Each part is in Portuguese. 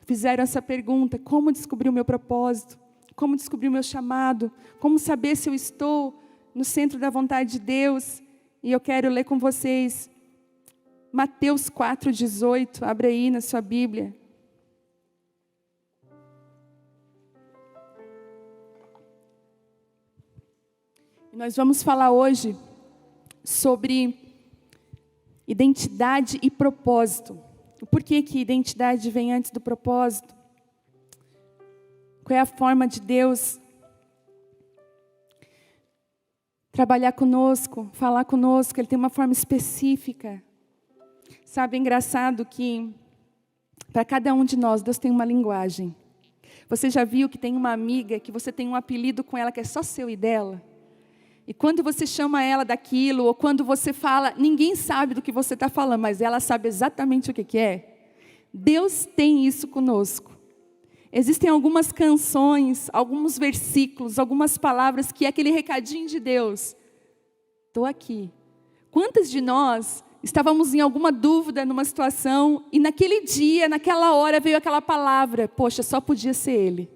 fizeram essa pergunta: como descobrir o meu propósito? Como descobrir o meu chamado? Como saber se eu estou no centro da vontade de Deus? E eu quero ler com vocês Mateus 4,18. Abre aí na sua Bíblia. Nós vamos falar hoje sobre identidade e propósito. Por que que identidade vem antes do propósito? Qual é a forma de Deus trabalhar conosco, falar conosco? Ele tem uma forma específica. Sabe, é engraçado que para cada um de nós, Deus tem uma linguagem. Você já viu que tem uma amiga que você tem um apelido com ela que é só seu e dela? E quando você chama ela daquilo, ou quando você fala, ninguém sabe do que você está falando, mas ela sabe exatamente o que é. Deus tem isso conosco. Existem algumas canções, alguns versículos, algumas palavras que é aquele recadinho de Deus. Estou aqui. Quantas de nós estávamos em alguma dúvida numa situação e naquele dia, naquela hora veio aquela palavra, poxa, só podia ser Ele.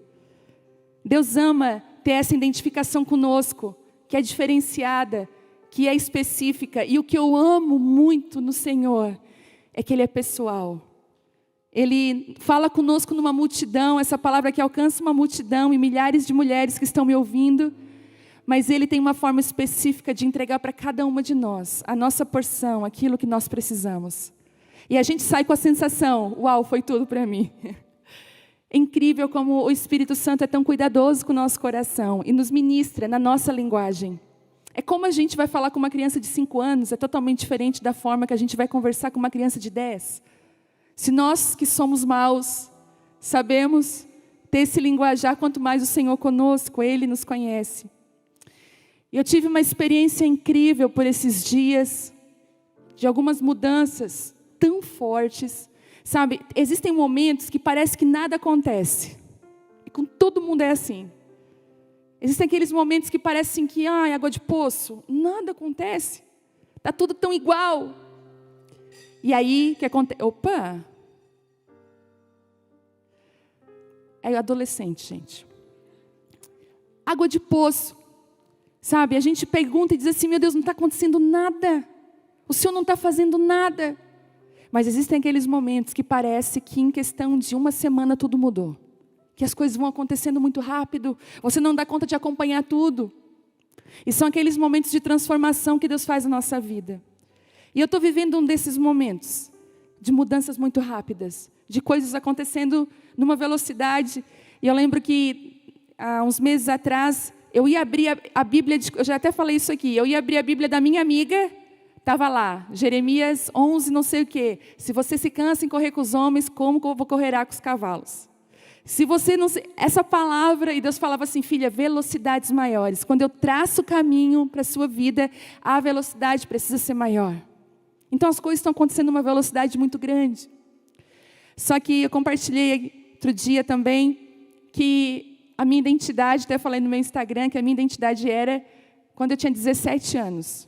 Deus ama ter essa identificação conosco, que é diferenciada, que é específica. E o que eu amo muito no Senhor é que Ele é pessoal. Ele fala conosco numa multidão, essa palavra que alcança uma multidão e milhares de mulheres que estão me ouvindo, mas Ele tem uma forma específica de entregar para cada uma de nós a nossa porção, aquilo que nós precisamos. E a gente sai com a sensação, uau, foi tudo para mim. É incrível como o Espírito Santo é tão cuidadoso com o nosso coração e nos ministra na nossa linguagem. É como a gente vai falar com uma criança de 5 anos, é totalmente diferente da forma que a gente vai conversar com uma criança de 10. Se nós que somos maus, sabemos ter esse linguajar, quanto mais o Senhor conosco, Ele nos conhece. E eu tive uma experiência incrível por esses dias, de algumas mudanças tão fortes. Sabe, existem momentos que parece que nada acontece. E com todo mundo é assim. Existem aqueles momentos que parecem que, água de poço, nada acontece. Está tudo tão igual. E aí, o que acontece? Opa! É adolescente, gente. Água de poço. Sabe, a gente pergunta e diz assim, meu Deus, não está acontecendo nada. O Senhor não está fazendo nada. Mas existem aqueles momentos que parece que em questão de uma semana tudo mudou. Que as coisas vão acontecendo muito rápido. Você não dá conta de acompanhar tudo. E são aqueles momentos de transformação que Deus faz na nossa vida. E eu estou vivendo um desses momentos. De mudanças muito rápidas. De coisas acontecendo numa velocidade. E eu lembro que há uns meses atrás, eu ia abrir a Bíblia, eu já até falei isso aqui. Eu ia abrir a Bíblia da minha amiga. Estava lá, Jeremias 11, não sei o quê. Se você se cansa em correr com os homens, como eu vou correrá com os cavalos? Se você não... Essa palavra, e Deus falava assim, filha, velocidades maiores. Quando eu traço o caminho para a sua vida, a velocidade precisa ser maior. Então as coisas estão acontecendo numa velocidade muito grande. Só que eu compartilhei outro dia também, que a minha identidade, até falei no meu Instagram, que a minha identidade era quando eu tinha 17 anos.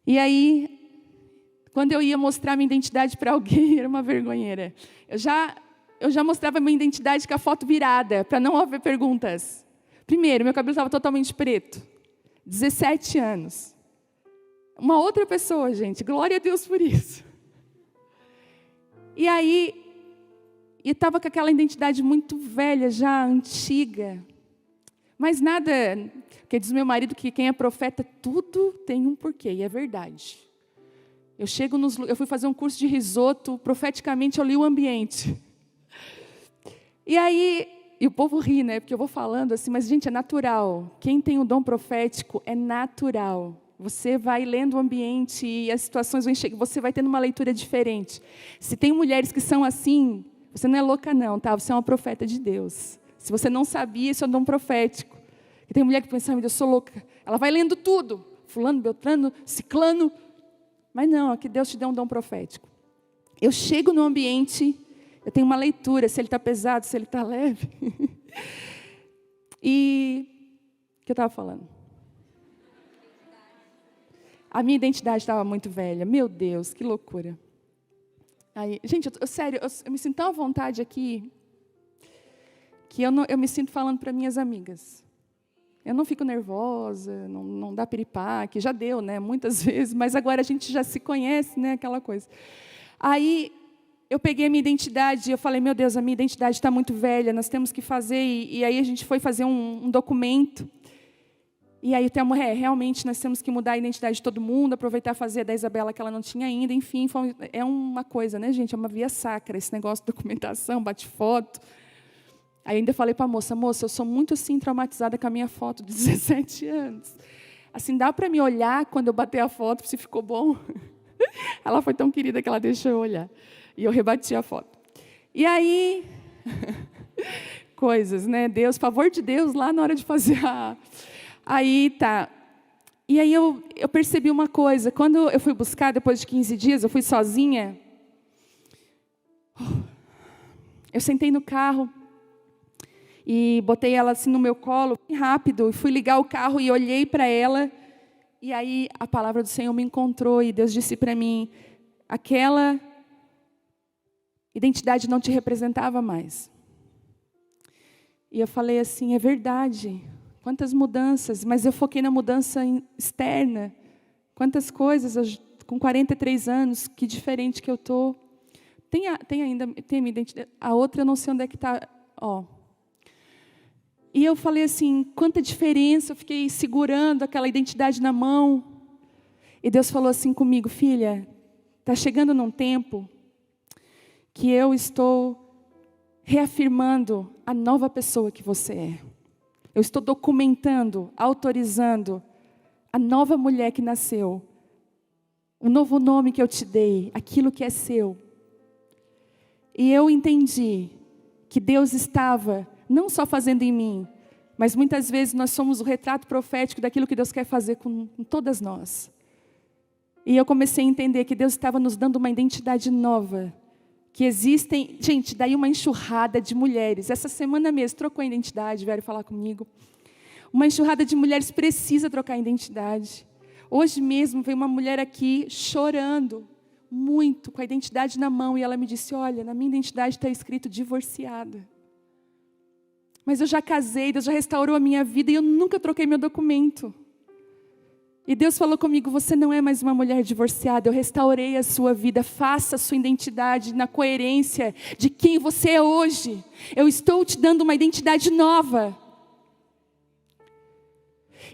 E aí, quando eu ia mostrar minha identidade para alguém, era uma vergonheira. Eu já mostrava minha identidade com a foto virada, para não haver perguntas. Primeiro, meu cabelo estava totalmente preto. 17 anos. Uma outra pessoa, gente. Glória a Deus por isso. E aí, eu estava com aquela identidade muito velha já, antiga. Mas nada... Porque diz meu marido que quem é profeta, tudo tem um porquê, e é verdade. Eu fui fazer um curso de risoto, profeticamente eu li o ambiente. E aí, e o povo ri, né? Porque eu vou falando assim, mas gente, é natural. Quem tem o dom profético é natural. Você vai lendo o ambiente e as situações vão chegando, você vai tendo uma leitura diferente. Se tem mulheres que são assim, você não é louca não, tá? Você é uma profeta de Deus. Se você não sabia, isso é um dom profético. E tem mulher que pensa, meu Deus, eu sou louca. Ela vai lendo tudo. Fulano, Beltrano, Ciclano. Mas não, aqui Deus te deu um dom profético. Eu chego no ambiente, eu tenho uma leitura, se ele está pesado, se ele está leve. E o que eu estava falando? A minha identidade estava muito velha. Meu Deus, que loucura. Aí, gente, sério, eu me sinto tão à vontade aqui, que eu me sinto falando para minhas amigas. Eu não fico nervosa, não dá piripaque, já deu, né, muitas vezes, mas agora a gente já se conhece, né, aquela coisa. Aí, eu peguei a minha identidade, eu falei, meu Deus, a minha identidade está muito velha, nós temos que fazer, e aí a gente foi fazer um documento, e aí o Telmo, realmente nós temos que mudar a identidade de todo mundo, aproveitar e fazer a da Isabela que ela não tinha ainda, enfim, é uma coisa, né, gente, é uma via sacra, esse negócio de documentação, bate foto. Aí ainda falei para a moça, eu sou muito assim traumatizada com a minha foto de 17 anos. Assim, dá para me olhar quando eu bater a foto, se ficou bom? Ela foi tão querida que ela deixou eu olhar. E eu rebati a foto. E aí, coisas, né? Deus, favor de Deus, lá na hora de fazer a... Aí, tá. E aí eu percebi uma coisa. Quando eu fui buscar, depois de 15 dias, eu fui sozinha. Eu sentei no carro e botei ela assim no meu colo, bem rápido, e fui ligar o carro e olhei para ela. E aí a palavra do Senhor me encontrou e Deus disse para mim, aquela identidade não te representava mais. E eu falei assim, é verdade, quantas mudanças, mas eu foquei na mudança externa. Quantas coisas, com 43 anos, que diferente que eu estou. Tem a minha identidade, a outra eu não sei onde é que está, ó. E eu falei assim, quanta diferença, eu fiquei segurando aquela identidade na mão. E Deus falou assim comigo, filha, está chegando num tempo que eu estou reafirmando a nova pessoa que você é. Eu estou documentando, autorizando a nova mulher que nasceu. O novo nome que eu te dei, aquilo que é seu. E eu entendi que Deus estava não só fazendo em mim, mas muitas vezes nós somos o retrato profético daquilo que Deus quer fazer com todas nós. E eu comecei a entender que Deus estava nos dando uma identidade nova. Que existem, gente, daí uma enxurrada de mulheres. Essa semana mesmo, trocou a identidade, vieram falar comigo. Uma enxurrada de mulheres precisa trocar a identidade. Hoje mesmo veio uma mulher aqui chorando muito, com a identidade na mão. E ela me disse, olha, na minha identidade está escrito divorciada. Mas eu já casei, Deus já restaurou a minha vida e eu nunca troquei meu documento. E Deus falou comigo, você não é mais uma mulher divorciada, eu restaurei a sua vida, faça a sua identidade na coerência de quem você é hoje. Eu estou te dando uma identidade nova.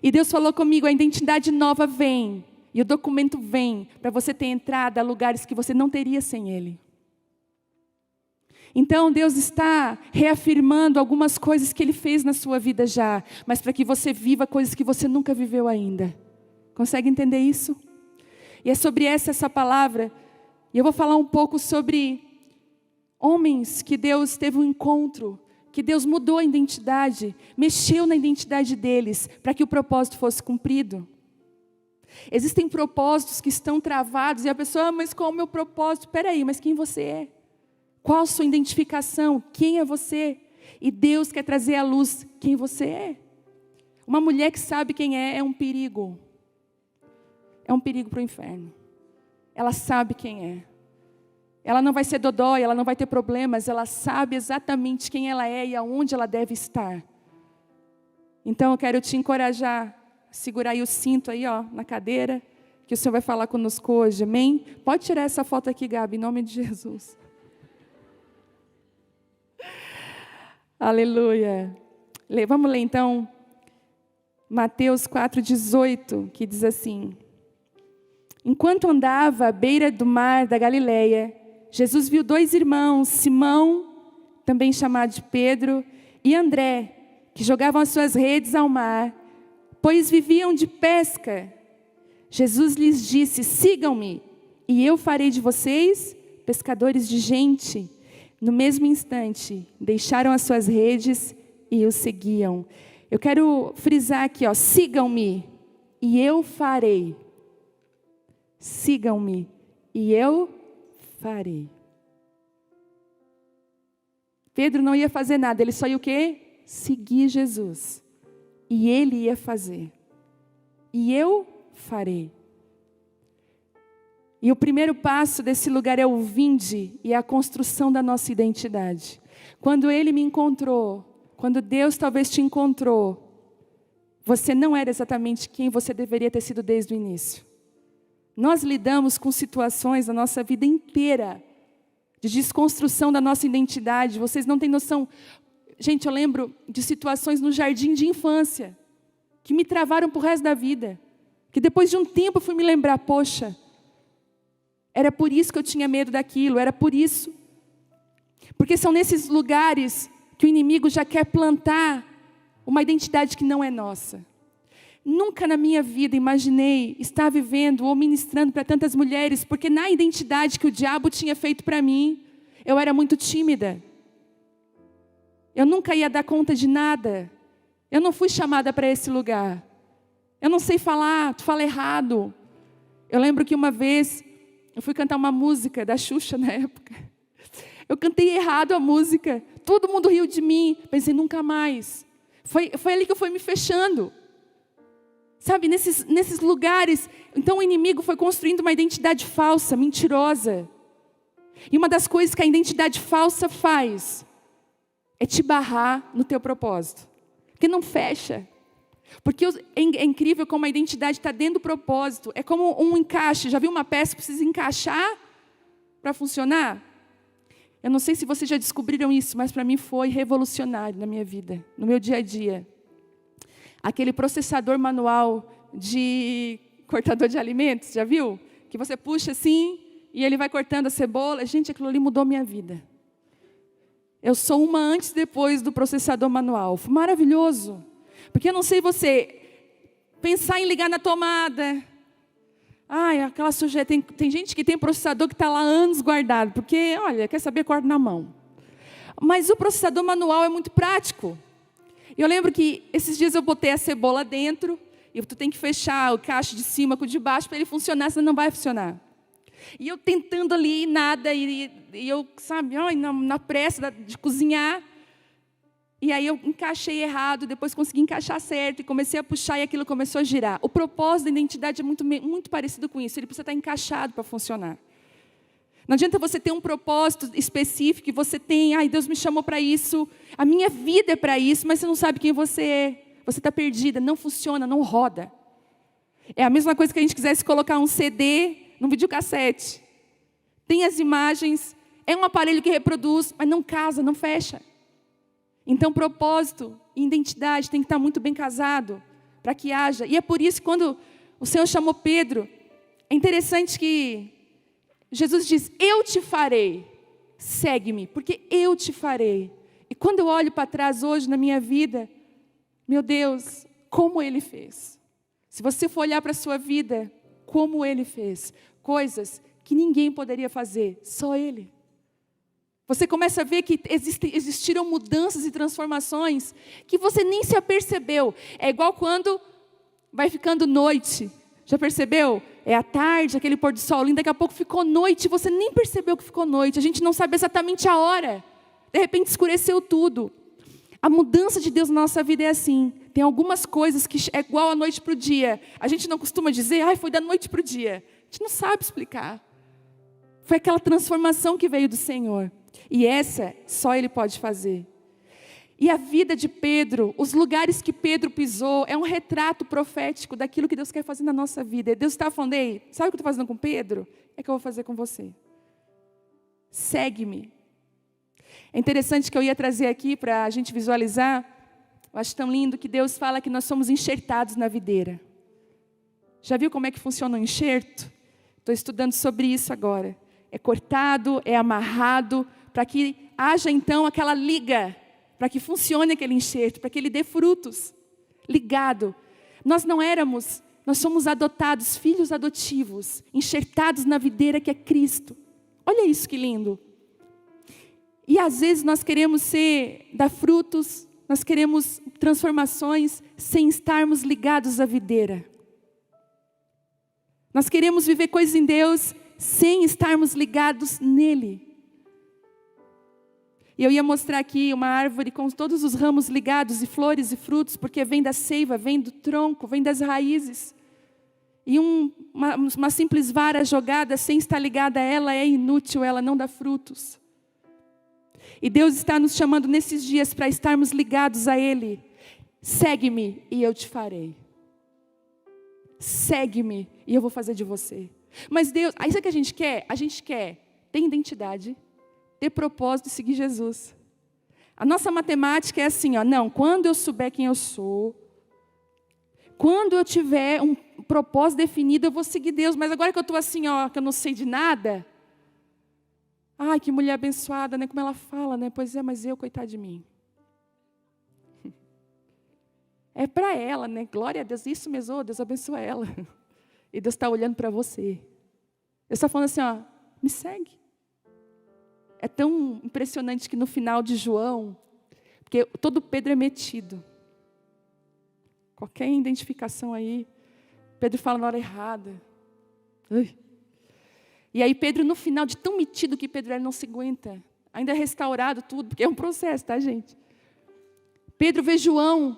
E Deus falou comigo, a identidade nova vem, e o documento vem, para você ter entrada a lugares que você não teria sem Ele. Então Deus está reafirmando algumas coisas que Ele fez na sua vida já, mas para que você viva coisas que você nunca viveu ainda. Consegue entender isso? E é sobre essa palavra, e eu vou falar um pouco sobre homens que Deus teve um encontro, que Deus mudou a identidade, mexeu na identidade deles, para que o propósito fosse cumprido. Existem propósitos que estão travados, e a pessoa, mas qual é o meu propósito? Espera aí, mas quem você é? Qual a sua identificação? Quem é você? E Deus quer trazer à luz quem você é. Uma mulher que sabe quem é um perigo. É um perigo para o inferno. Ela sabe quem é. Ela não vai ser dodói, ela não vai ter problemas. Ela sabe exatamente quem ela é e aonde ela deve estar. Então eu quero te encorajar. Segurar aí o cinto aí, ó, na cadeira. Que o Senhor vai falar conosco hoje, amém? Pode tirar essa foto aqui, Gabi, em nome de Jesus. Aleluia. Vamos ler então Mateus 4,18, que diz assim: enquanto andava à beira do mar da Galileia, Jesus viu dois irmãos, Simão, também chamado de Pedro, e André, que jogavam as suas redes ao mar, pois viviam de pesca. Jesus lhes disse, sigam-me, e eu farei de vocês pescadores de gente. No mesmo instante, deixaram as suas redes e o seguiam. Eu quero frisar aqui, ó, sigam-me e eu farei. Sigam-me e eu farei. Pedro não ia fazer nada, ele só ia o quê? Seguir Jesus. E ele ia fazer. E eu farei. E o primeiro passo desse lugar é o vinde e é a construção da nossa identidade. Quando Ele me encontrou, quando Deus talvez te encontrou, você não era exatamente quem você deveria ter sido desde o início. Nós lidamos com situações na nossa vida inteira, de desconstrução da nossa identidade. Vocês não têm noção. Gente, eu lembro de situações no jardim de infância, que me travaram pro resto da vida. Que depois de um tempo eu fui me lembrar, poxa, era por isso que eu tinha medo daquilo, era por isso. Porque são nesses lugares que o inimigo já quer plantar uma identidade que não é nossa. Nunca na minha vida imaginei estar vivendo ou ministrando para tantas mulheres, porque na identidade que o diabo tinha feito para mim, eu era muito tímida. Eu nunca ia dar conta de nada. Eu não fui chamada para esse lugar. Eu não sei falar, tu fala errado. Eu lembro que uma vez, eu fui cantar uma música da Xuxa na época. Eu cantei errado a música. Todo mundo riu de mim. Pensei, nunca mais. Foi ali que eu fui me fechando. Sabe, nesses lugares. Então o inimigo foi construindo uma identidade falsa, mentirosa. E uma das coisas que a identidade falsa faz é te barrar no teu propósito. Porque não fecha. Porque é incrível como a identidade está dentro do propósito. É como um encaixe. Já viu uma peça que precisa encaixar para funcionar? Eu não sei se vocês já descobriram isso, mas para mim foi revolucionário na minha vida, no meu dia a dia. Aquele processador manual de cortador de alimentos, já viu? Que você puxa assim e ele vai cortando a cebola. Gente, aquilo ali mudou minha vida. Eu sou uma antes e depois do processador manual. Foi maravilhoso. Porque eu não sei você pensar em ligar na tomada. Ai, aquela sujeira. Tem gente que tem processador que está lá anos guardado. Porque, olha, quer saber, corta na mão. Mas o processador manual é muito prático. Eu lembro que esses dias eu botei a cebola dentro. E tu tem que fechar o cacho de cima com o de baixo para ele funcionar, senão não vai funcionar. E eu tentando ali, nada. E eu, sabe, na pressa de cozinhar. E aí eu encaixei errado, depois consegui encaixar certo, e comecei a puxar e aquilo começou a girar. O propósito da identidade é muito parecido com isso, ele precisa estar encaixado para funcionar. Não adianta você ter um propósito específico, e você tem, ai, Deus me chamou para isso, a minha vida é para isso, mas você não sabe quem você é. Você está perdida, não funciona, não roda. É a mesma coisa que a gente quisesse colocar um CD num videocassete. Tem as imagens, é um aparelho que reproduz, mas não casa, não fecha. Então, propósito e identidade tem que estar muito bem casado para que haja. E é por isso que quando o Senhor chamou Pedro, é interessante que Jesus diz, eu te farei, segue-me, porque eu te farei. E quando eu olho para trás hoje na minha vida, meu Deus, como Ele fez. Se você for olhar para a sua vida, como Ele fez. Coisas que ninguém poderia fazer, só Ele. Você começa a ver que existiram mudanças e transformações que você nem se apercebeu. É igual quando vai ficando noite. Já percebeu? É à tarde, aquele pôr do sol lindo, daqui a pouco ficou noite, e você nem percebeu que ficou noite. A gente não sabe exatamente a hora. De repente escureceu tudo. A mudança de Deus na nossa vida é assim. Tem algumas coisas que é igual a noite para o dia. A gente não costuma dizer, ai, foi da noite para o dia. A gente não sabe explicar. Foi aquela transformação que veio do Senhor. E essa, só Ele pode fazer. E a vida de Pedro, os lugares que Pedro pisou, é um retrato profético daquilo que Deus quer fazer na nossa vida. Deus está falando, ei, sabe o que eu estou fazendo com Pedro? É que eu vou fazer com você. Segue-me. É interessante que eu ia trazer aqui para a gente visualizar. Eu acho tão lindo que Deus fala que nós somos enxertados na videira. Já viu como é que funciona o enxerto? Estou estudando sobre isso agora. É cortado, é amarrado, para que haja então aquela liga, para que funcione aquele enxerto, para que ele dê frutos, ligado. Nós somos adotados, filhos adotivos, enxertados na videira que é Cristo. Olha isso que lindo. E às vezes nós queremos dar frutos, nós queremos transformações, sem estarmos ligados à videira. Nós queremos viver coisas em Deus, sem estarmos ligados nele. E eu ia mostrar aqui uma árvore com todos os ramos ligados, e flores e frutos, porque vem da seiva, vem do tronco, vem das raízes. E uma simples vara jogada sem estar ligada a ela é inútil, ela não dá frutos. E Deus está nos chamando nesses dias para estarmos ligados a Ele. Segue-me e eu te farei. Segue-me e eu vou fazer de você. Mas Deus, aí sabe o que a gente quer? A gente quer ter identidade, ter propósito e seguir Jesus. A nossa matemática é assim, não, quando eu souber quem eu sou, quando eu tiver um propósito definido, eu vou seguir Deus. Mas agora que eu estou assim, que eu não sei de nada. Ai, que mulher abençoada, né? Como ela fala, né? Pois é, mas eu, coitado de mim. É para ela, né? Glória a Deus, isso mesmo, Deus abençoa ela. E Deus está olhando para você. Deus está falando assim, me segue. É tão impressionante que no final de João, porque todo Pedro é metido. Qualquer identificação aí, Pedro fala na hora errada. Ui. E aí Pedro, no final, de tão metido que Pedro era, não se aguenta. Ainda é restaurado tudo, porque é um processo, tá, gente? Pedro vê João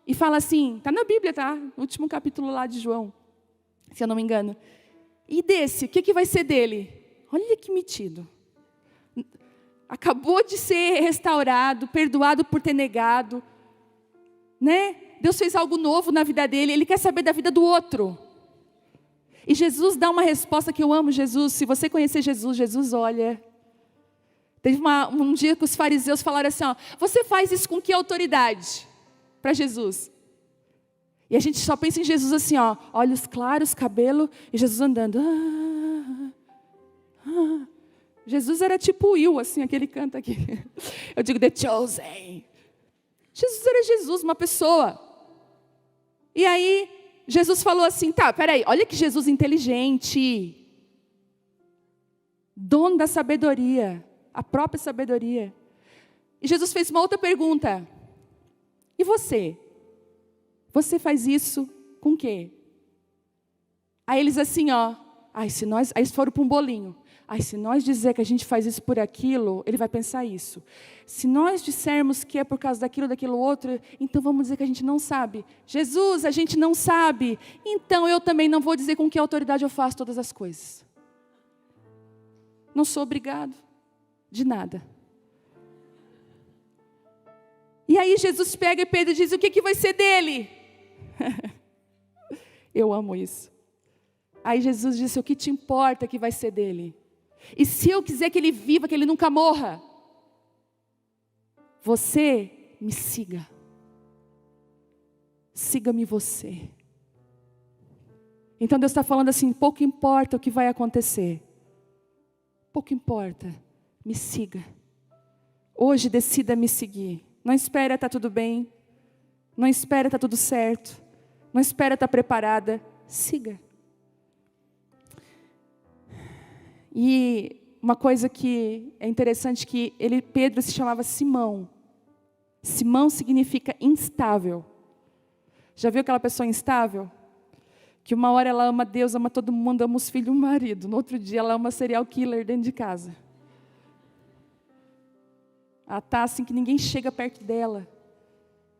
e fala assim, está na Bíblia, tá? No último capítulo lá de João, se eu não me engano. E desse, o que vai ser dele? Olha que metido. Acabou de ser restaurado, perdoado por ter negado, né? Deus fez algo novo na vida dele, ele quer saber da vida do outro. E Jesus dá uma resposta que eu amo Jesus. Se você conhecer Jesus, Jesus olha. Teve um dia que os fariseus falaram assim, você faz isso com que autoridade? Para Jesus. E a gente só pensa em Jesus assim, olhos claros, cabelo, e Jesus andando. Jesus era tipo Will, assim, aquele canta aqui. Eu digo, The Chosen. Jesus era Jesus, uma pessoa. E aí, Jesus falou assim, peraí, olha que Jesus inteligente. Dono da sabedoria, a própria sabedoria. E Jesus fez uma outra pergunta. E você? Você faz isso com o quê? Aí eles assim, aí eles foram para um bolinho. Se nós dizer que a gente faz isso por aquilo, ele vai pensar isso. Se nós dissermos que é por causa daquilo outro, então vamos dizer que a gente não sabe. Jesus, a gente não sabe. Então eu também não vou dizer com que autoridade eu faço todas as coisas. Não sou obrigado de nada. E aí Jesus pega e Pedro diz, o que vai ser dele? Eu amo isso. Aí Jesus disse, o que te importa que vai ser dele? E se eu quiser que ele viva, que ele nunca morra, você me siga. Siga-me você. Então Deus está falando assim, pouco importa o que vai acontecer. Pouco importa, me siga. Hoje decida me seguir. Não espera estar tudo bem. Não espera estar tudo certo. Não espera estar preparada. Siga. E uma coisa que é interessante que Pedro se chamava Simão. Simão significa instável. Já viu aquela pessoa instável? Que uma hora ela ama Deus, ama todo mundo, ama os filhos e o marido. No outro dia ela ama serial killer dentro de casa. Ela está assim que ninguém chega perto dela.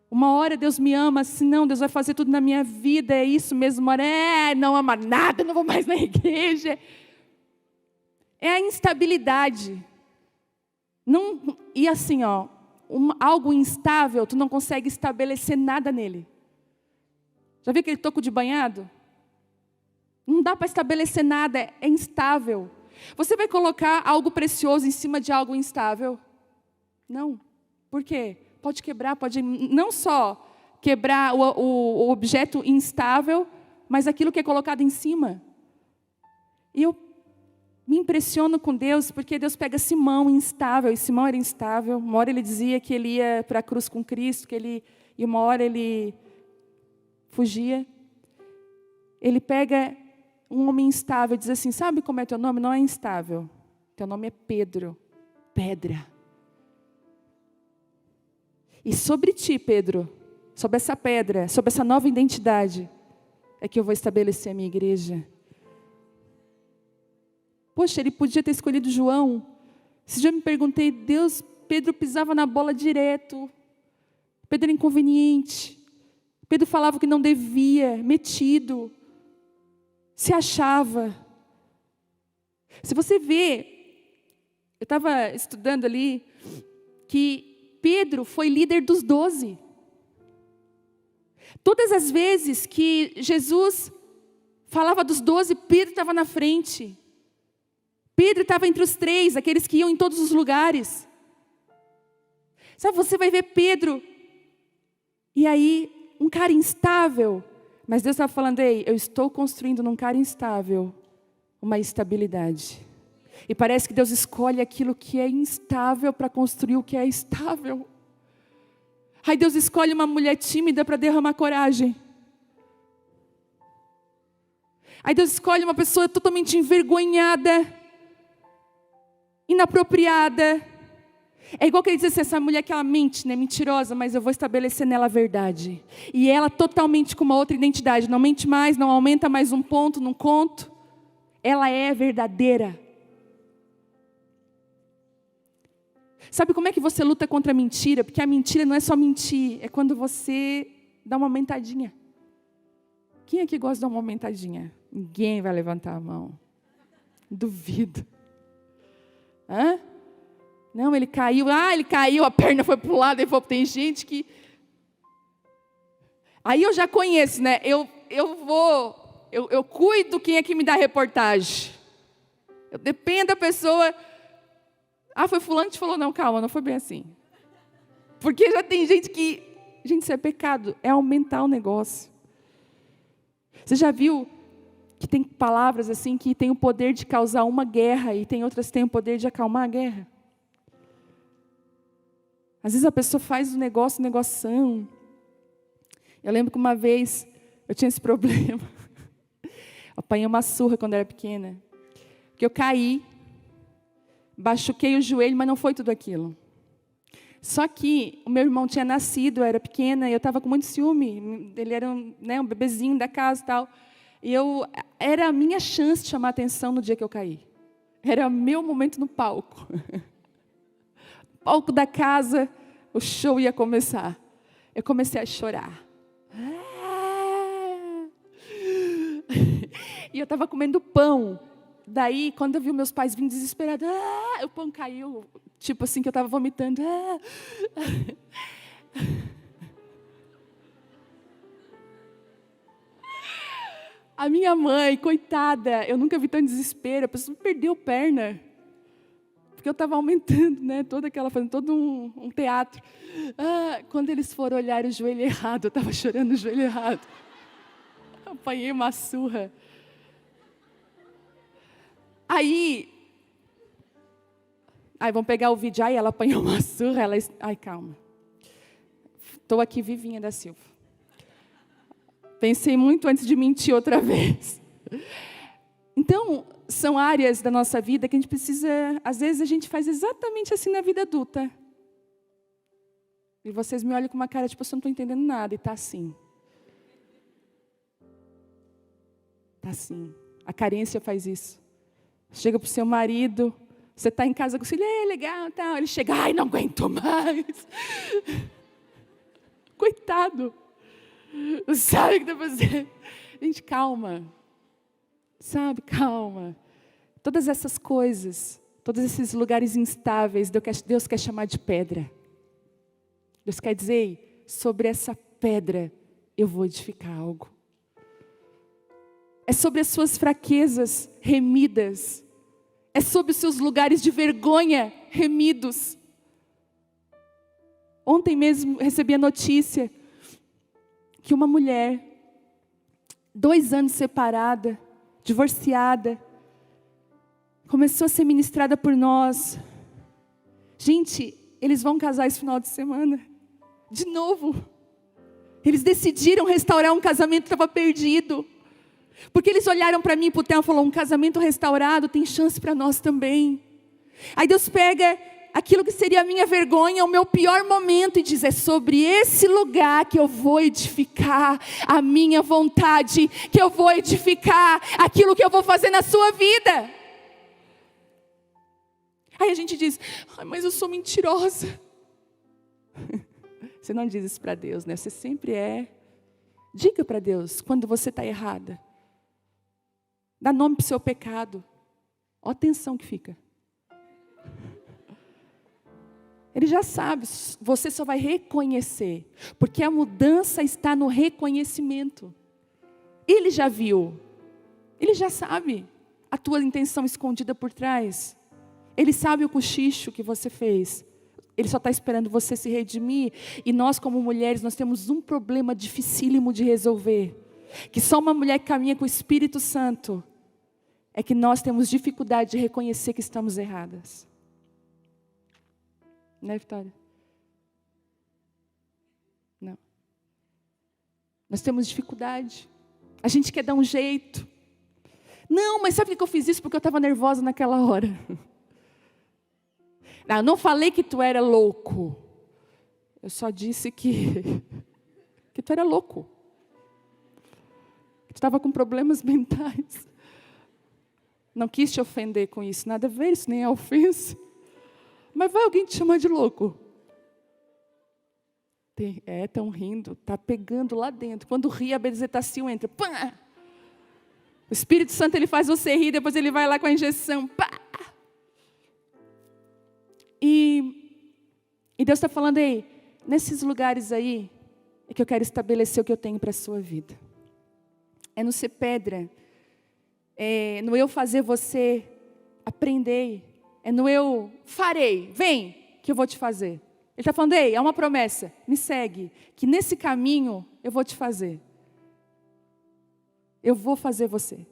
Uma hora Deus me ama, assim, não, Deus vai fazer tudo na minha vida, é isso mesmo. Uma hora, não ama nada, não vou mais na igreja. É a instabilidade. E assim, algo instável, tu não consegue estabelecer nada nele. Já viu aquele toco de banhado? Não dá para estabelecer nada, é instável. Você vai colocar algo precioso em cima de algo instável? Não. Por quê? Pode quebrar, pode não só quebrar o objeto instável, mas aquilo que é colocado em cima. E eu me impressiono com Deus, porque Deus pega Simão instável, e Simão era instável. Uma hora ele dizia que ele ia para a cruz com Cristo, e uma hora ele fugia. Ele pega um homem instável e diz assim, sabe como é teu nome? Não é instável, teu nome é Pedro, pedra. E sobre ti, Pedro, sobre essa pedra, sobre essa nova identidade, é que eu vou estabelecer a minha igreja. Poxa, ele podia ter escolhido João. Esse dia eu me perguntei, Deus, Pedro pisava na bola direto. Pedro era inconveniente. Pedro falava o que não devia, metido. se achava. Se você vê, eu estava estudando ali, que Pedro foi líder dos 12. Todas as vezes que Jesus falava dos 12, Pedro estava na frente. Pedro estava entre os 3, aqueles que iam em todos os lugares. Sabe, você vai ver Pedro, e aí, um cara instável, mas Deus estava falando, ei, eu estou construindo num cara instável uma estabilidade. E parece que Deus escolhe aquilo que é instável para construir o que é estável. Aí Deus escolhe uma mulher tímida para derramar coragem. Aí Deus escolhe uma pessoa totalmente envergonhada, inapropriada. É igual que ele diz assim, essa mulher que ela mente, né, mentirosa, mas eu vou estabelecer nela a verdade. E ela totalmente com uma outra identidade, não mente mais, não aumenta mais um ponto, não conto. Ela é verdadeira. Sabe como é que você luta contra a mentira? Porque a mentira não é só mentir, é quando você dá uma aumentadinha. Quem aqui gosta de dar uma aumentadinha? Ninguém vai levantar a mão. Duvido. Hã? Não, ele caiu. Ele caiu, a perna foi para o lado. Ele falou, tem gente que... Aí eu já conheço, né? Eu cuido quem é que me dá reportagem. Eu dependo da pessoa... foi fulano que te falou, não, calma, não foi bem assim. Porque já tem gente que... Gente, isso é pecado, é aumentar o negócio. Você já viu que tem palavras assim que tem o poder de causar uma guerra e tem outras que têm o poder de acalmar a guerra? Às vezes a pessoa faz um negoção. Eu lembro que uma vez eu tinha esse problema. Eu apanhei uma surra quando eu era pequena. Porque eu caí, machuquei o joelho, mas não foi tudo aquilo. Só que o meu irmão tinha nascido, eu era pequena, e eu estava com muito ciúme. Ele era um bebezinho da casa e tal. E era a minha chance de chamar a atenção no dia que eu caí. Era meu momento no palco. Palco da casa, o show ia começar. Eu comecei a chorar. E eu estava comendo pão. Daí, quando eu vi meus pais vindo desesperados, o pão caiu, tipo assim, que eu estava vomitando. A minha mãe, coitada, eu nunca vi tanto desespero, a pessoa perdeu perna. Porque eu estava aumentando, né, fazendo todo um teatro. Quando eles foram olhar o joelho errado, eu estava chorando o joelho errado. Apanhei uma surra. Aí, vamos pegar o vídeo. Ela apanhou uma surra. Calma. Estou aqui vivinha da Silva. Pensei muito antes de mentir outra vez. Então, são áreas da nossa vida que a gente precisa... Às vezes a gente faz exatamente assim na vida adulta. E vocês me olham com uma cara tipo, eu não estou entendendo nada. E está assim. Está assim. A carência faz isso. Chega para o seu marido, você está em casa com o filho, legal, tal. Ele chega, não aguento mais. Coitado. Não sabe o que está fazendo. Gente, calma. Sabe, calma. Todas essas coisas, todos esses lugares instáveis, Deus quer chamar de pedra. Deus quer dizer, sobre essa pedra eu vou edificar algo. É sobre as suas fraquezas remidas. É sobre os seus lugares de vergonha remidos. Ontem mesmo recebi a notícia que uma mulher, 2 anos separada, divorciada, começou a ser ministrada por nós. Gente, eles vão casar esse final de semana. De novo. Eles decidiram restaurar um casamento que estava perdido. Porque eles olharam para mim e para o Theo e falaram, um casamento restaurado tem chance para nós também. Aí Deus pega aquilo que seria a minha vergonha, o meu pior momento, e diz, é sobre esse lugar que eu vou edificar a minha vontade, que eu vou edificar aquilo que eu vou fazer na sua vida. Aí a gente diz, mas eu sou mentirosa. Você não diz isso para Deus, né? Você sempre é. Diga para Deus quando você está errada. Dá nome para o seu pecado. Olha a tensão que fica. Ele já sabe, você só vai reconhecer. Porque a mudança está no reconhecimento. Ele já viu. Ele já sabe a tua intenção escondida por trás. Ele sabe o cochicho que você fez. Ele só está esperando você se redimir. E nós, como mulheres, nós temos um problema dificílimo de resolver. Que só uma mulher que caminha com o Espírito Santo. É que nós temos dificuldade de reconhecer que estamos erradas. Né, Vitória? Não. Nós temos dificuldade. A gente quer dar um jeito. Não, mas sabe por que eu fiz isso? Porque eu estava nervosa naquela hora. Não, eu não falei que tu era louco. Eu só disse que tu era louco. Que tu estava com problemas mentais. Não quis te ofender com isso. Nada a ver, isso nem é ofensa. Mas vai alguém te chamar de louco? Estão rindo. Está pegando lá dentro. Quando ri, a bezetacil entra. Pá! O Espírito Santo, ele faz você rir, depois ele vai lá com a injeção. Pá! E Deus está falando aí, nesses lugares aí, é que eu quero estabelecer o que eu tenho para a sua vida. É no ser pedra. É no eu fazer você aprender. É no eu farei. Vem, que eu vou te fazer. Ele está falando, ei, é uma promessa. Me segue. Que nesse caminho eu vou te fazer. Eu vou fazer você.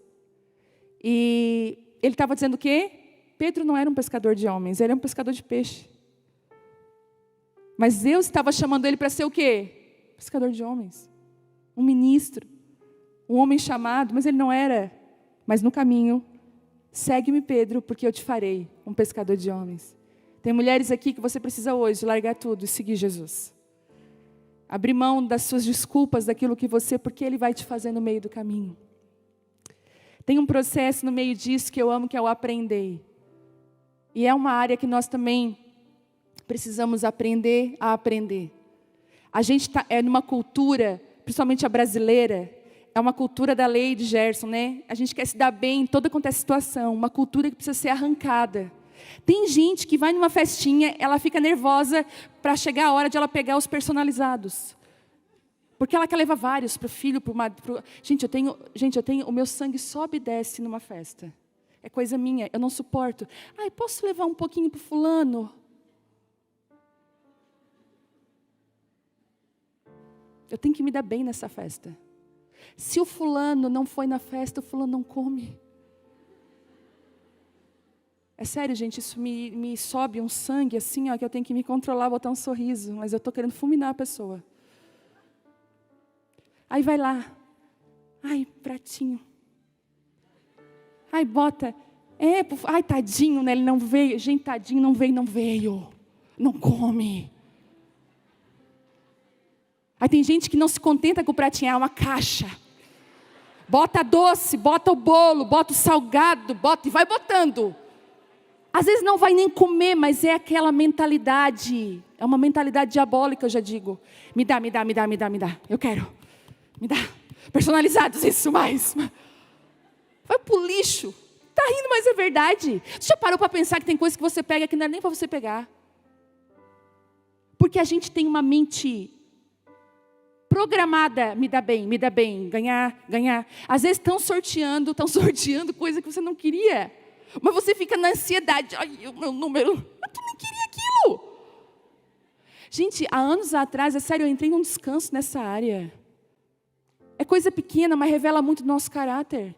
E ele estava dizendo o quê? Pedro não era um pescador de homens, ele era um pescador de peixe. Mas Deus estava chamando ele para ser o quê? Pescador de homens. Um ministro. Um homem chamado, mas ele não era. Mas no caminho, segue-me, Pedro, porque eu te farei um pescador de homens. Tem mulheres aqui que você precisa hoje largar tudo e seguir Jesus. Abrir mão das suas desculpas, daquilo que você, porque Ele vai te fazer no meio do caminho. Tem um processo no meio disso que eu amo, que é o aprender. E é uma área que nós também precisamos aprender a aprender. A gente é numa cultura, principalmente a brasileira, é uma cultura da lei de Gerson, né? A gente quer se dar bem em toda quanto é situação, uma cultura que precisa ser arrancada. Tem gente que vai numa festinha, ela fica nervosa para chegar a hora de ela pegar os personalizados. Porque ela quer levar vários para o filho, para o marido. Gente, eu tenho, o meu sangue sobe e desce numa festa. É coisa minha, eu não suporto. Ai, posso levar um pouquinho para o fulano? Eu tenho que me dar bem nessa festa. Se o fulano não foi na festa, o fulano não come. É sério, gente, isso me sobe um sangue assim, ó, que eu tenho que me controlar, botar um sorriso. Mas eu estou querendo fulminar a pessoa. Aí vai lá. Ai, pratinho. Ai, bota. Ai, tadinho, né? Ele não veio. Gente, tadinho, não veio. Não come. Aí tem gente que não se contenta com o pratinho, é uma caixa. Bota doce, bota o bolo, bota o salgado, bota e vai botando. Às vezes não vai nem comer, mas é aquela mentalidade. É uma mentalidade diabólica, eu já digo. Me dá. Eu quero. Me dá. Personalizados, isso mais. Vai pro lixo. Tá rindo, mas é verdade. Você já parou para pensar que tem coisa que você pega que não é nem para você pegar? Porque a gente tem uma mente programada, me dá bem, ganhar. Às vezes estão sorteando coisa que você não queria. Mas você fica na ansiedade. Ai, o meu número. Eu também queria aquilo. Gente, há anos atrás, é sério, eu entrei num descanso nessa área. É coisa pequena, mas revela muito do nosso caráter.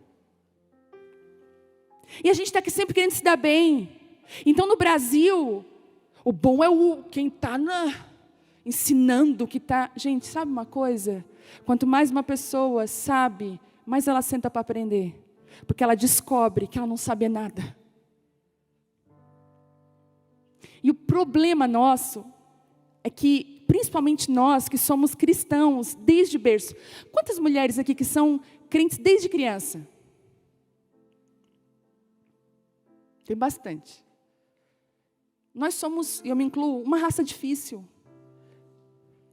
E a gente está aqui sempre querendo se dar bem. Então, no Brasil, o bom é quem está ensinando, que está... Gente, sabe uma coisa? Quanto mais uma pessoa sabe, mais ela senta para aprender. Porque ela descobre que ela não sabe nada. E o problema nosso é que, principalmente nós que somos cristãos desde berço. Quantas mulheres aqui que são crentes desde criança? Tem bastante. Nós somos, e eu me incluo, uma raça difícil.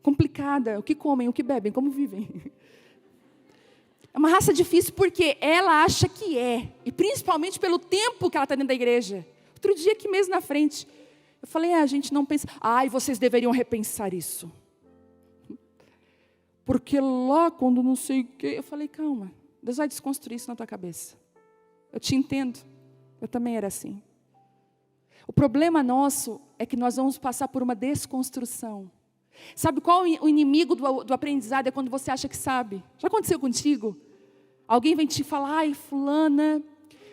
Complicada. O que comem, o que bebem, como vivem. É uma raça difícil porque ela acha que é. E principalmente pelo tempo que ela está dentro da igreja. Outro dia aqui mesmo na frente, eu falei, a gente não pensa. Ai, vocês deveriam repensar isso. Porque lá quando não sei o quê, eu falei, calma. Deus vai desconstruir isso na tua cabeça. Eu te entendo. Eu também era assim. O problema nosso é que nós vamos passar por uma desconstrução. Sabe qual o inimigo do aprendizado? É quando você acha que sabe. Já aconteceu contigo? Alguém vem te falar, ai, fulana,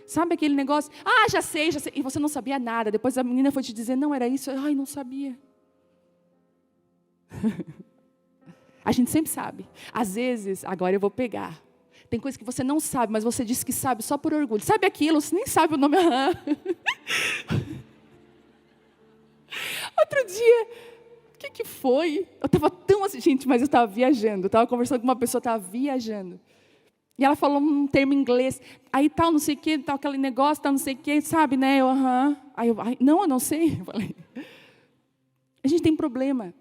sabe aquele negócio? Ah, já sei. E você não sabia nada. Depois a menina foi te dizer, não era isso. Ai, não sabia. A gente sempre sabe. Às vezes, agora eu vou pegar. Tem coisa que você não sabe, mas você disse que sabe só por orgulho. Sabe aquilo? Você nem sabe o nome. Outro dia, o que foi? Eu estava tão assim, gente, mas eu estava viajando. Eu estava conversando com uma pessoa, estava viajando. E ela falou um termo em inglês. Aí tal, não sei o que, tal, aquele negócio, tal, não sei o que, sabe, né? Eu, Aí eu, não, eu não sei. Eu falei. A gente tem problema.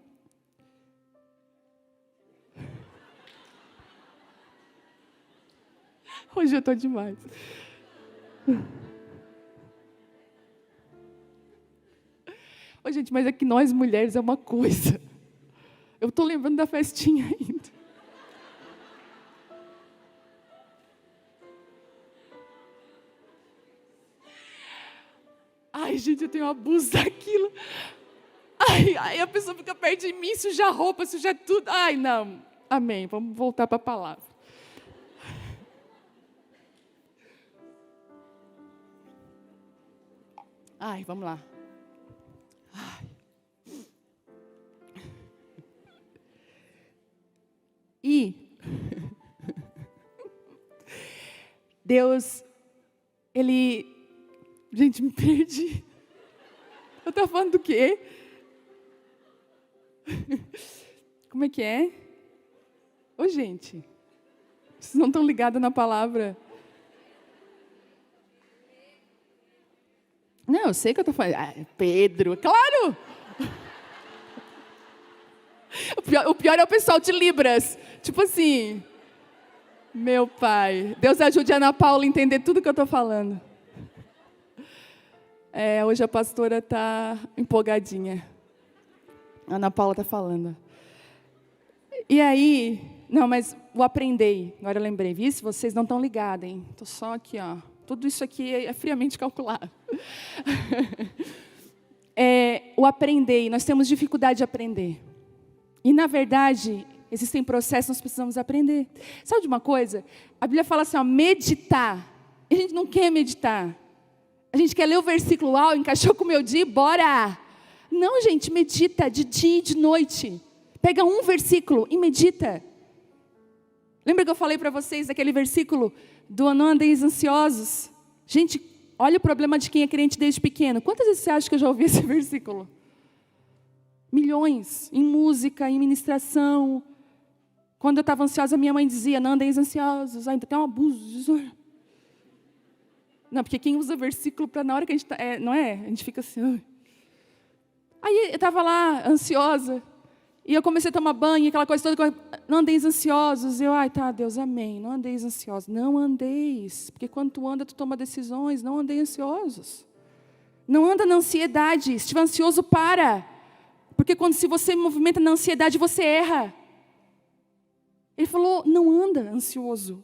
Hoje eu estou demais. Ô, gente, mas é que nós mulheres é uma coisa. Eu estou lembrando da festinha ainda. Ai, gente, eu tenho um abuso daquilo. Ai, a pessoa fica perto de mim, suja a roupa, suja tudo. Ai, não. Amém. Vamos voltar para a palavra. Ai, vamos lá. Ai. E Deus, Ele... Gente, me perdi. Eu estava falando do quê? Como é que é? Ô, gente, vocês não estão ligados na palavra? Não, eu sei que eu estou falando. Pedro, claro! O pior é o pessoal de Libras. Tipo assim, meu pai. Deus ajude a Ana Paula a entender tudo que eu estou falando. Hoje a pastora está empolgadinha. A Ana Paula está falando. E aí, não, mas o aprendei. Agora eu lembrei, viu? Vocês não estão ligados, hein? Estou só aqui, ó. Tudo isso aqui é friamente calculado. O aprender, nós temos dificuldade de aprender. E, na verdade, existem processos que nós precisamos aprender. Sabe de uma coisa? A Bíblia fala assim, ó, meditar. E a gente não quer meditar. A gente quer ler o versículo, encaixou com o meu dia, bora! Não, gente, medita de dia e de noite. Pega um versículo e medita. Lembra que eu falei para vocês daquele versículo do não andeis ansiosos? Gente, olha o problema de quem é crente desde pequeno. Quantas vezes você acha que eu já ouvi esse versículo? Milhões. Em música, em ministração. Quando eu estava ansiosa, minha mãe dizia, não andeis ansiosos. Ainda tem um abuso. Não, porque quem usa versículo para na hora que a gente está... não é? A gente fica assim... Aí eu estava lá, ansiosa. E eu comecei a tomar banho, aquela coisa toda. Não andeis ansiosos. Eu, tá, Deus, amém. Não andeis ansiosos. Não andeis. Porque quando tu anda, tu toma decisões. Não andeis ansiosos. Não anda na ansiedade. Se estiver ansioso, para. Porque se você movimenta na ansiedade, você erra. Ele falou, não anda ansioso.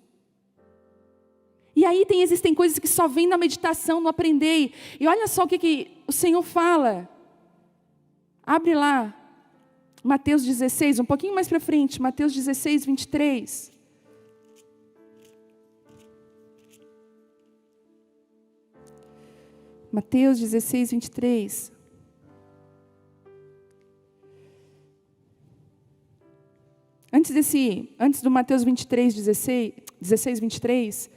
E aí existem coisas que só vêm na meditação, no aprender. E olha só o que o Senhor fala. Abre lá, Mateus 16, um pouquinho mais para frente, Mateus 16, 23. Mateus 16, 23. Antes do Mateus 23, 16, 23,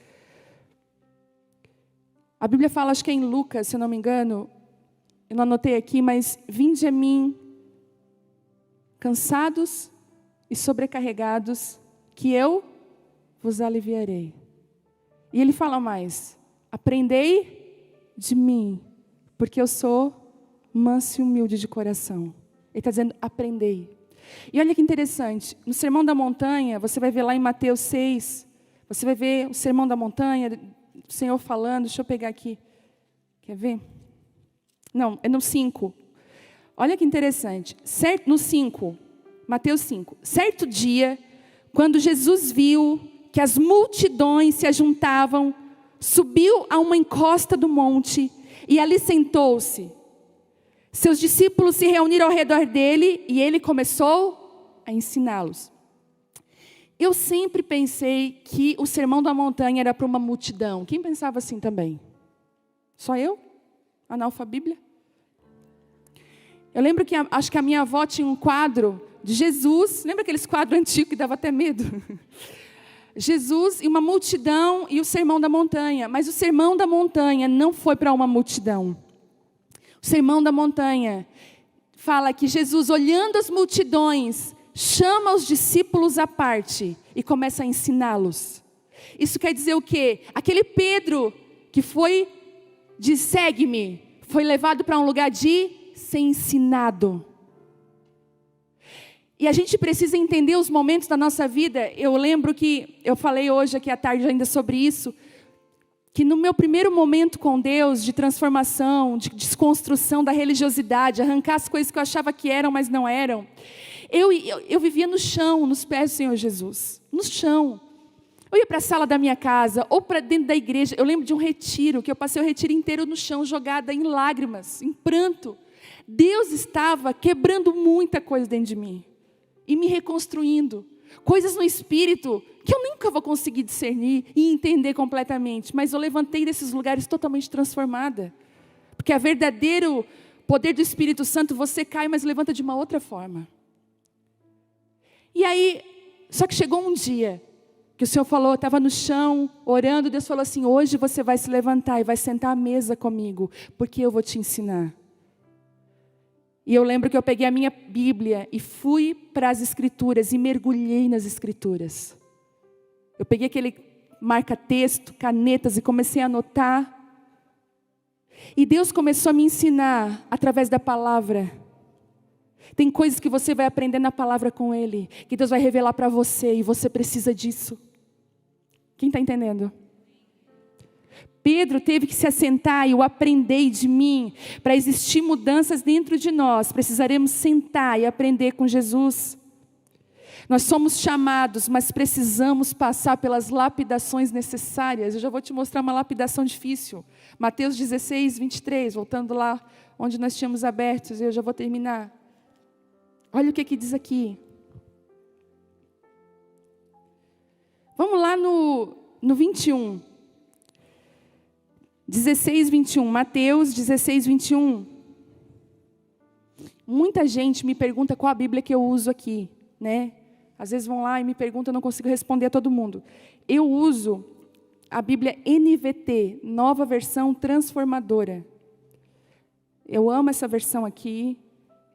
a Bíblia fala, acho que é em Lucas, se eu não me engano, eu não anotei aqui, mas vinde a mim, cansados e sobrecarregados, que eu vos aliviarei. E ele fala mais, aprendei de mim, porque eu sou manso e humilde de coração. Ele está dizendo, aprendei. E olha que interessante, no Sermão da Montanha, você vai ver lá em Mateus 6, Você vai ver o Sermão da Montanha, o Senhor falando, deixa eu pegar aqui. Quer ver? Não, é no 5. Olha que interessante. No 5, Mateus 5. Certo dia, quando Jesus viu que as multidões se ajuntavam, subiu a uma encosta do monte e ali sentou-se. Seus discípulos se reuniram ao redor dele e ele começou a ensiná-los. Eu sempre pensei que o Sermão da Montanha era para uma multidão. Quem pensava assim também? Só eu? Analfabíblia? Eu lembro que, acho que a minha avó tinha um quadro de Jesus. Lembra aqueles quadros antigos que dava até medo? Jesus e uma multidão e o Sermão da Montanha. Mas o Sermão da Montanha não foi para uma multidão. O Sermão da Montanha fala que Jesus, olhando as multidões, chama os discípulos à parte e começa a ensiná-los. Isso quer dizer o quê? Aquele Pedro que foi de segue-me, foi levado para um lugar de ser ensinado. E a gente precisa entender os momentos da nossa vida. Eu lembro que eu falei hoje aqui à tarde ainda sobre isso, que no meu primeiro momento com Deus, de transformação, de desconstrução da religiosidade, arrancar as coisas que eu achava que eram, mas não eram, eu vivia no chão, nos pés do Senhor Jesus, no chão. Eu ia para a sala da minha casa, ou para dentro da igreja. Eu lembro de um retiro, que eu passei o retiro inteiro no chão, jogada em lágrimas, em pranto. Deus estava quebrando muita coisa dentro de mim, e me reconstruindo. Coisas no espírito, que eu nunca vou conseguir discernir e entender completamente. Mas eu levantei desses lugares totalmente transformada. Porque o verdadeiro poder do Espírito Santo, você cai, mas levanta de uma outra forma. E aí, só que chegou um dia, que o Senhor falou, eu estava no chão, orando, Deus falou assim, hoje você vai se levantar e vai sentar à mesa comigo, porque eu vou te ensinar. E eu lembro que eu peguei a minha Bíblia e fui para as Escrituras e mergulhei nas Escrituras. Eu peguei aquele marca-texto, canetas e comecei a anotar. E Deus começou a me ensinar através da palavra. Tem coisas que você vai aprender na palavra com Ele, que Deus vai revelar para você e você precisa disso. Quem está entendendo? Pedro teve que se assentar e eu aprendei de mim. Para existir mudanças dentro de nós, precisaremos sentar e aprender com Jesus. Nós somos chamados, mas precisamos passar pelas lapidações necessárias. Eu já vou te mostrar uma lapidação difícil. Mateus 16, 23, voltando lá onde nós tínhamos abertos, eu já vou terminar. Olha o que diz aqui. Vamos lá no 21. 16, 21. Mateus 16, 21. Muita gente me pergunta qual a Bíblia que eu uso aqui, né? Às vezes vão lá e me perguntam, eu não consigo responder a todo mundo. Eu uso a Bíblia NVT, Nova Versão Transformadora. Eu amo essa versão aqui.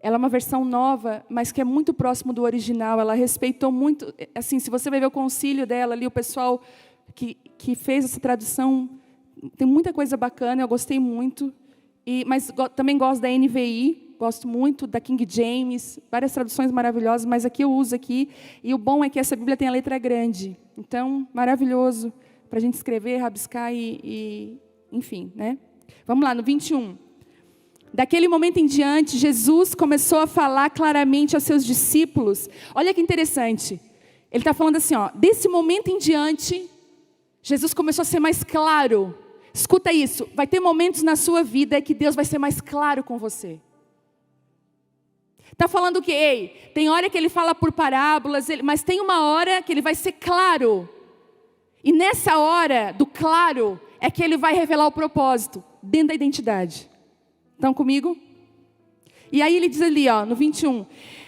Ela é uma versão nova, mas que é muito próximo do original. Ela respeitou muito, assim, se você vai ver o concílio dela ali, o pessoal que fez essa tradução, tem muita coisa bacana, eu gostei muito. Mas também gosto da NVI, gosto muito da King James, várias traduções maravilhosas, mas aqui eu uso aqui. E o bom é que essa Bíblia tem a letra grande. Então, maravilhoso para a gente escrever, rabiscar enfim, né? Vamos lá, no 21. Daquele momento em diante, Jesus começou a falar claramente aos seus discípulos. Olha que interessante. Ele está falando assim, ó, desse momento em diante, Jesus começou a ser mais claro. Escuta isso, vai ter momentos na sua vida que Deus vai ser mais claro com você. Está falando que, tem hora que Ele fala por parábolas, mas tem uma hora que Ele vai ser claro. E nessa hora do claro, é que Ele vai revelar o propósito, dentro da identidade. Estão comigo? E aí ele diz ali, ó, no 21.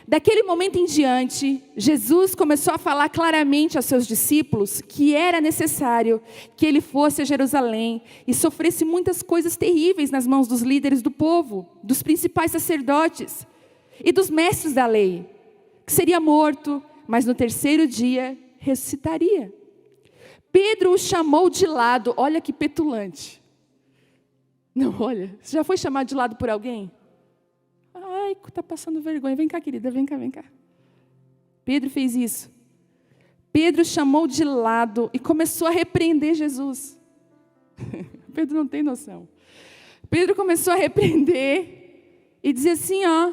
Daquele momento em diante, Jesus começou a falar claramente aos seus discípulos que era necessário que ele fosse a Jerusalém e sofresse muitas coisas terríveis nas mãos dos líderes do povo, dos principais sacerdotes e dos mestres da lei, que seria morto, mas no terceiro dia ressuscitaria. Pedro o chamou de lado, olha que petulante. Não, olha, você já foi chamado de lado por alguém? Ai, está passando vergonha. Vem cá, querida, vem cá. Pedro fez isso. Pedro chamou de lado e começou a repreender Jesus. Pedro não tem noção. Pedro começou a repreender e dizer assim, ó,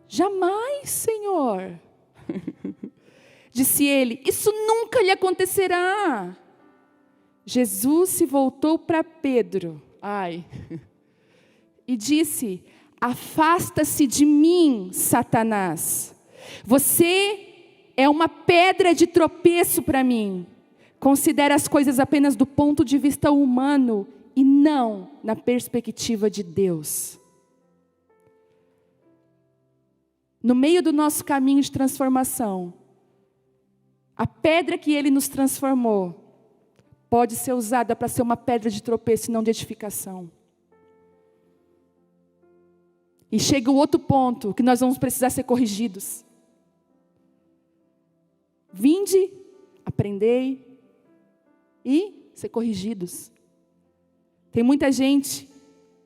jamais, Senhor. Disse ele, isso nunca lhe acontecerá. Jesus se voltou para Pedro, e disse, afasta-se de mim, Satanás. Você é uma pedra de tropeço para mim. Considera as coisas apenas do ponto de vista humano e não na perspectiva de Deus. No meio do nosso caminho de transformação, a pedra que Ele nos transformou pode ser usada para ser uma pedra de tropeço e não de edificação. E chega o outro ponto que nós vamos precisar ser corrigidos. Vinde, aprendei e ser corrigidos. Tem muita gente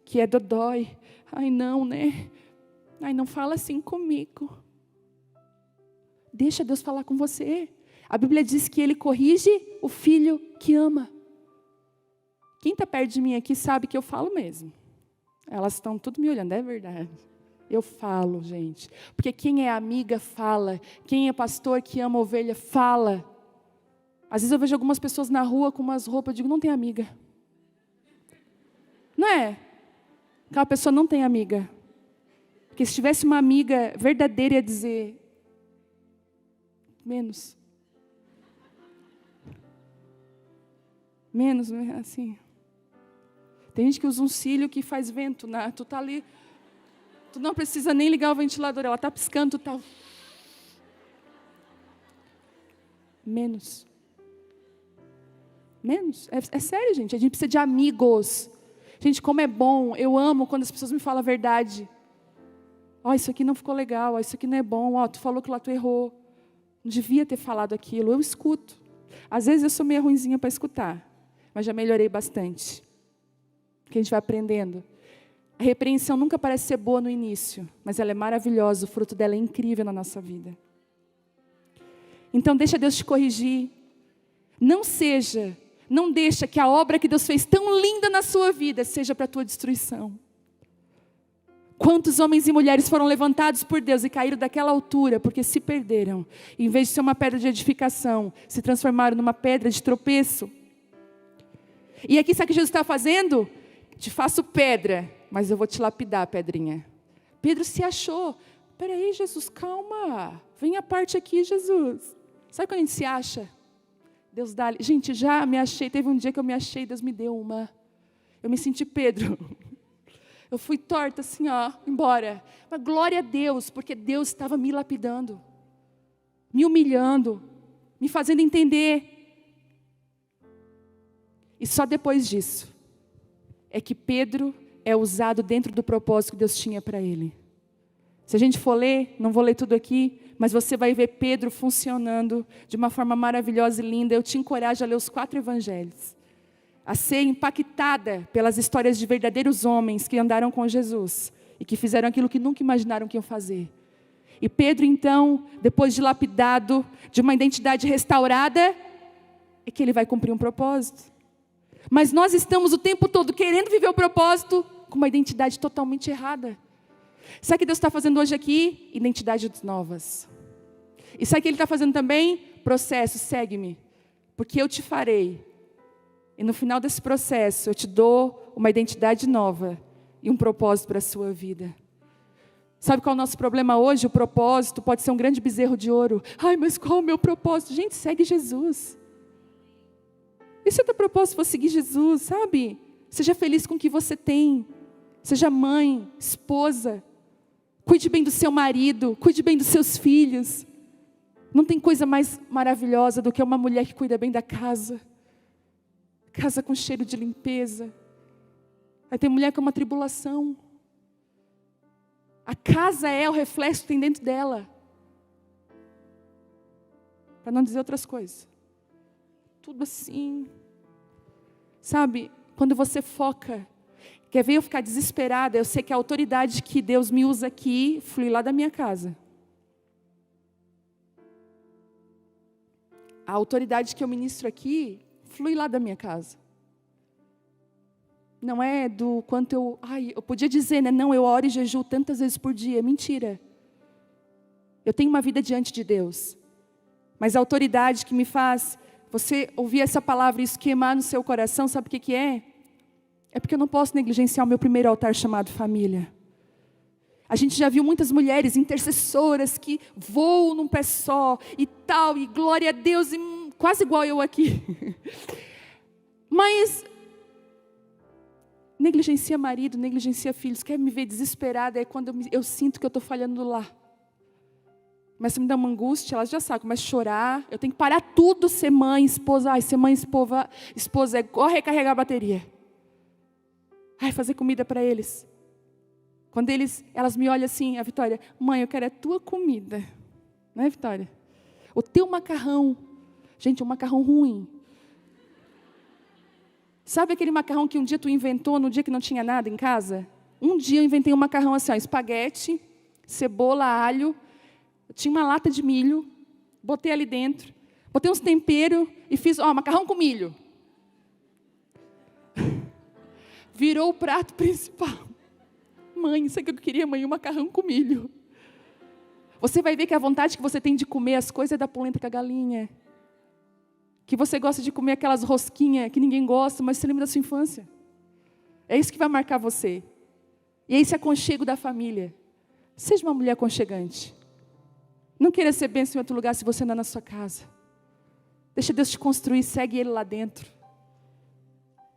que é dodói. Ai não, né? Ai, não fala assim comigo. Deixa Deus falar com você. A Bíblia diz que Ele corrige o filho que ama. Quem está perto de mim aqui sabe que eu falo mesmo. Elas estão tudo me olhando, é verdade. Eu falo, gente. Porque quem é amiga fala. Quem é pastor que ama ovelha fala. Às vezes eu vejo algumas pessoas na rua com umas roupas, eu digo, não tem amiga. Não é? Aquela pessoa não tem amiga. Porque se tivesse uma amiga verdadeira, ia dizer, menos, assim. Tem gente que usa um cílio que faz vento, né? Tu tá ali, tu não precisa nem ligar o ventilador, ela tá piscando, tu tá... Menos. É sério, gente, a gente precisa de amigos. Gente, como é bom, eu amo quando as pessoas me falam a verdade. Ó, isso aqui não ficou legal, ó, isso aqui não é bom, ó, tu falou que lá tu errou. Não devia ter falado aquilo, eu escuto. Às vezes eu sou meio ruinzinha para escutar, mas já melhorei bastante. Porque a gente vai aprendendo. A repreensão nunca parece ser boa no início, mas ela é maravilhosa, o fruto dela é incrível na nossa vida. Então deixa Deus te corrigir. Não deixa que a obra que Deus fez tão linda na sua vida seja para a tua destruição. Quantos homens e mulheres foram levantados por Deus e caíram daquela altura porque se perderam. E, em vez de ser uma pedra de edificação, se transformaram numa pedra de tropeço. E aqui sabe o que Jesus está fazendo? Te faço pedra, mas eu vou te lapidar, pedrinha. Pedro se achou. Peraí, Jesus, calma. Vem a parte aqui, Jesus. Sabe quando a gente se acha? Deus dá... Gente, já me achei. Teve um dia que eu me achei, Deus me deu uma. Eu me senti Pedro. Eu fui torta assim, ó, embora. Mas glória a Deus, porque Deus estava me lapidando. Me humilhando. Me fazendo entender. E só depois disso é que Pedro é usado dentro do propósito que Deus tinha para ele. Se a gente for ler, não vou ler tudo aqui, mas você vai ver Pedro funcionando de uma forma maravilhosa e linda. Eu te encorajo a ler os 4 evangelhos. A ser impactada pelas histórias de verdadeiros homens que andaram com Jesus. E que fizeram aquilo que nunca imaginaram que iam fazer. E Pedro então, depois de lapidado, de uma identidade restaurada, é que ele vai cumprir um propósito. Mas nós estamos o tempo todo querendo viver o propósito com uma identidade totalmente errada. Sabe o que Deus está fazendo hoje aqui? Identidades novas. E sabe o que Ele está fazendo também? Processo, segue-me. Porque eu te farei. E no final desse processo, eu te dou uma identidade nova. E um propósito para a sua vida. Sabe qual é o nosso problema hoje? O propósito pode ser um grande bezerro de ouro. Ai, mas qual é o meu propósito? Gente, segue Jesus. E se o teu propósito for seguir Jesus, sabe? Seja feliz com o que você tem. Seja mãe, esposa. Cuide bem do seu marido, cuide bem dos seus filhos. Não tem coisa mais maravilhosa do que uma mulher que cuida bem da casa. Casa com cheiro de limpeza. Aí tem mulher que é uma tribulação. A casa é o reflexo que tem dentro dela. Para não dizer outras coisas. Tudo assim. Sabe, quando você foca... Quer ver eu ficar desesperada? Eu sei que a autoridade que Deus me usa aqui flui lá da minha casa. a autoridade que eu ministro aqui flui lá da minha casa. Não é do quanto eu podia dizer, né? Não, eu oro e jejuo tantas vezes por dia. Mentira. Eu tenho uma vida diante de Deus. Mas a autoridade que me faz você ouvir essa palavra e isso queimar no seu coração, sabe o que é? É porque eu não posso negligenciar o meu primeiro altar chamado família. A gente já viu muitas mulheres intercessoras que voam num pé só e tal, e glória a Deus, e quase igual eu aqui. Mas negligencia marido, negligencia filhos, quer me ver desesperada, é quando eu sinto que eu estou falhando lá. Começa a me dar uma angústia, elas já sabem, começa a chorar, eu tenho que parar tudo, ser mãe, esposa. Ai, ser mãe, esposa é igual recarregar a bateria. Ai, fazer comida para eles. Quando elas me olham assim, a Vitória, mãe, eu quero a tua comida. Não é, Vitória? O teu macarrão. Gente, um macarrão ruim. Sabe aquele macarrão que um dia tu inventou, no dia que não tinha nada em casa? Um dia eu inventei um macarrão assim, ó, espaguete, cebola, alho, tinha uma lata de milho, botei ali dentro, botei uns temperos e fiz, macarrão com milho. Virou o prato principal. Mãe, isso é que eu queria, mãe, um macarrão com milho. Você vai ver que a vontade que você tem de comer as coisas é da polenta com a galinha. Que você gosta de comer aquelas rosquinhas que ninguém gosta, mas você lembra da sua infância. É isso que vai marcar você. E é esse aconchego da família. Seja uma mulher aconchegante. Não queira ser bênção em outro lugar se você andar na sua casa. Deixa Deus te construir, segue Ele lá dentro.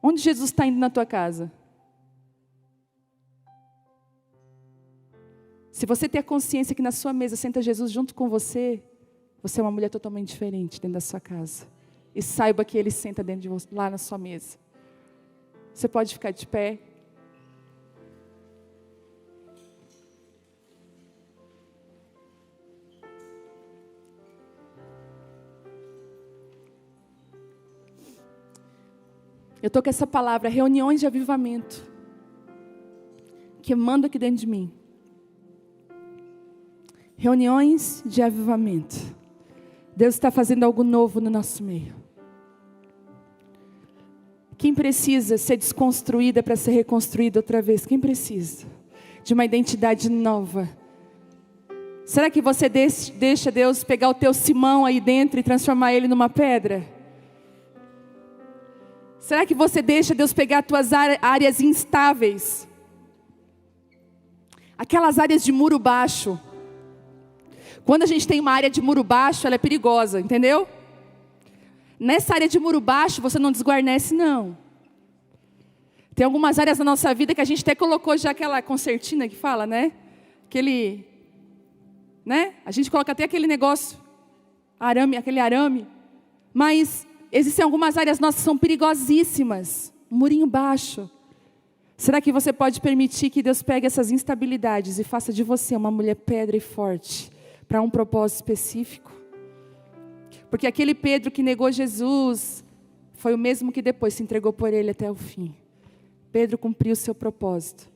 Onde Jesus está indo na tua casa? Se você ter a consciência que na sua mesa senta Jesus junto com você, você é uma mulher totalmente diferente dentro da sua casa. E saiba que Ele senta dentro de você, lá na sua mesa. Você pode ficar de pé. Eu estou com essa palavra, reuniões de avivamento, queimando aqui dentro de mim. Reuniões de avivamento. Deus está fazendo algo novo no nosso meio. Quem precisa ser desconstruída para ser reconstruída outra vez? Quem precisa de uma identidade nova? Será que você deixa Deus pegar o teu Simão aí dentro e transformar ele numa pedra? Será que você deixa Deus pegar as tuas áreas instáveis? Aquelas áreas de muro baixo. Quando a gente tem uma área de muro baixo, ela é perigosa, entendeu? Nessa área de muro baixo, você não desguarnece, não. Tem algumas áreas da nossa vida que a gente até colocou já aquela concertina que fala, né? A gente coloca até aquele negócio, aquele arame. Mas existem algumas áreas nossas que são perigosíssimas. Um murinho baixo. Será que você pode permitir que Deus pegue essas instabilidades e faça de você uma mulher pedra e forte para um propósito específico? Porque aquele Pedro que negou Jesus foi o mesmo que depois se entregou por Ele até o fim. Pedro cumpriu o seu propósito.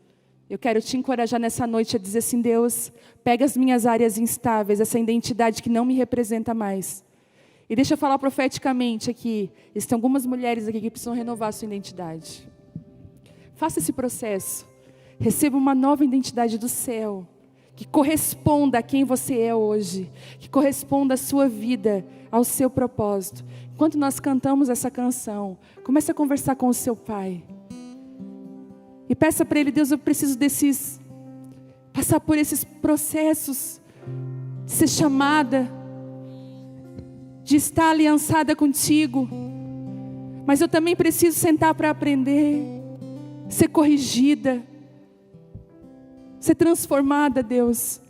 Eu quero te encorajar nessa noite a dizer assim: Deus, pega as minhas áreas instáveis, essa identidade que não me representa mais. E deixa eu falar profeticamente aqui, existem algumas mulheres aqui que precisam renovar a sua identidade. Faça esse processo. Receba uma nova identidade do céu, que corresponda a quem você é hoje, que corresponda à sua vida, ao seu propósito. Enquanto nós cantamos essa canção, comece a conversar com o seu pai. E peça para Ele: Deus, eu preciso passar por esses processos, de ser chamada, de estar aliançada contigo. Mas eu também preciso sentar para aprender, ser corrigida, ser transformada, Deus.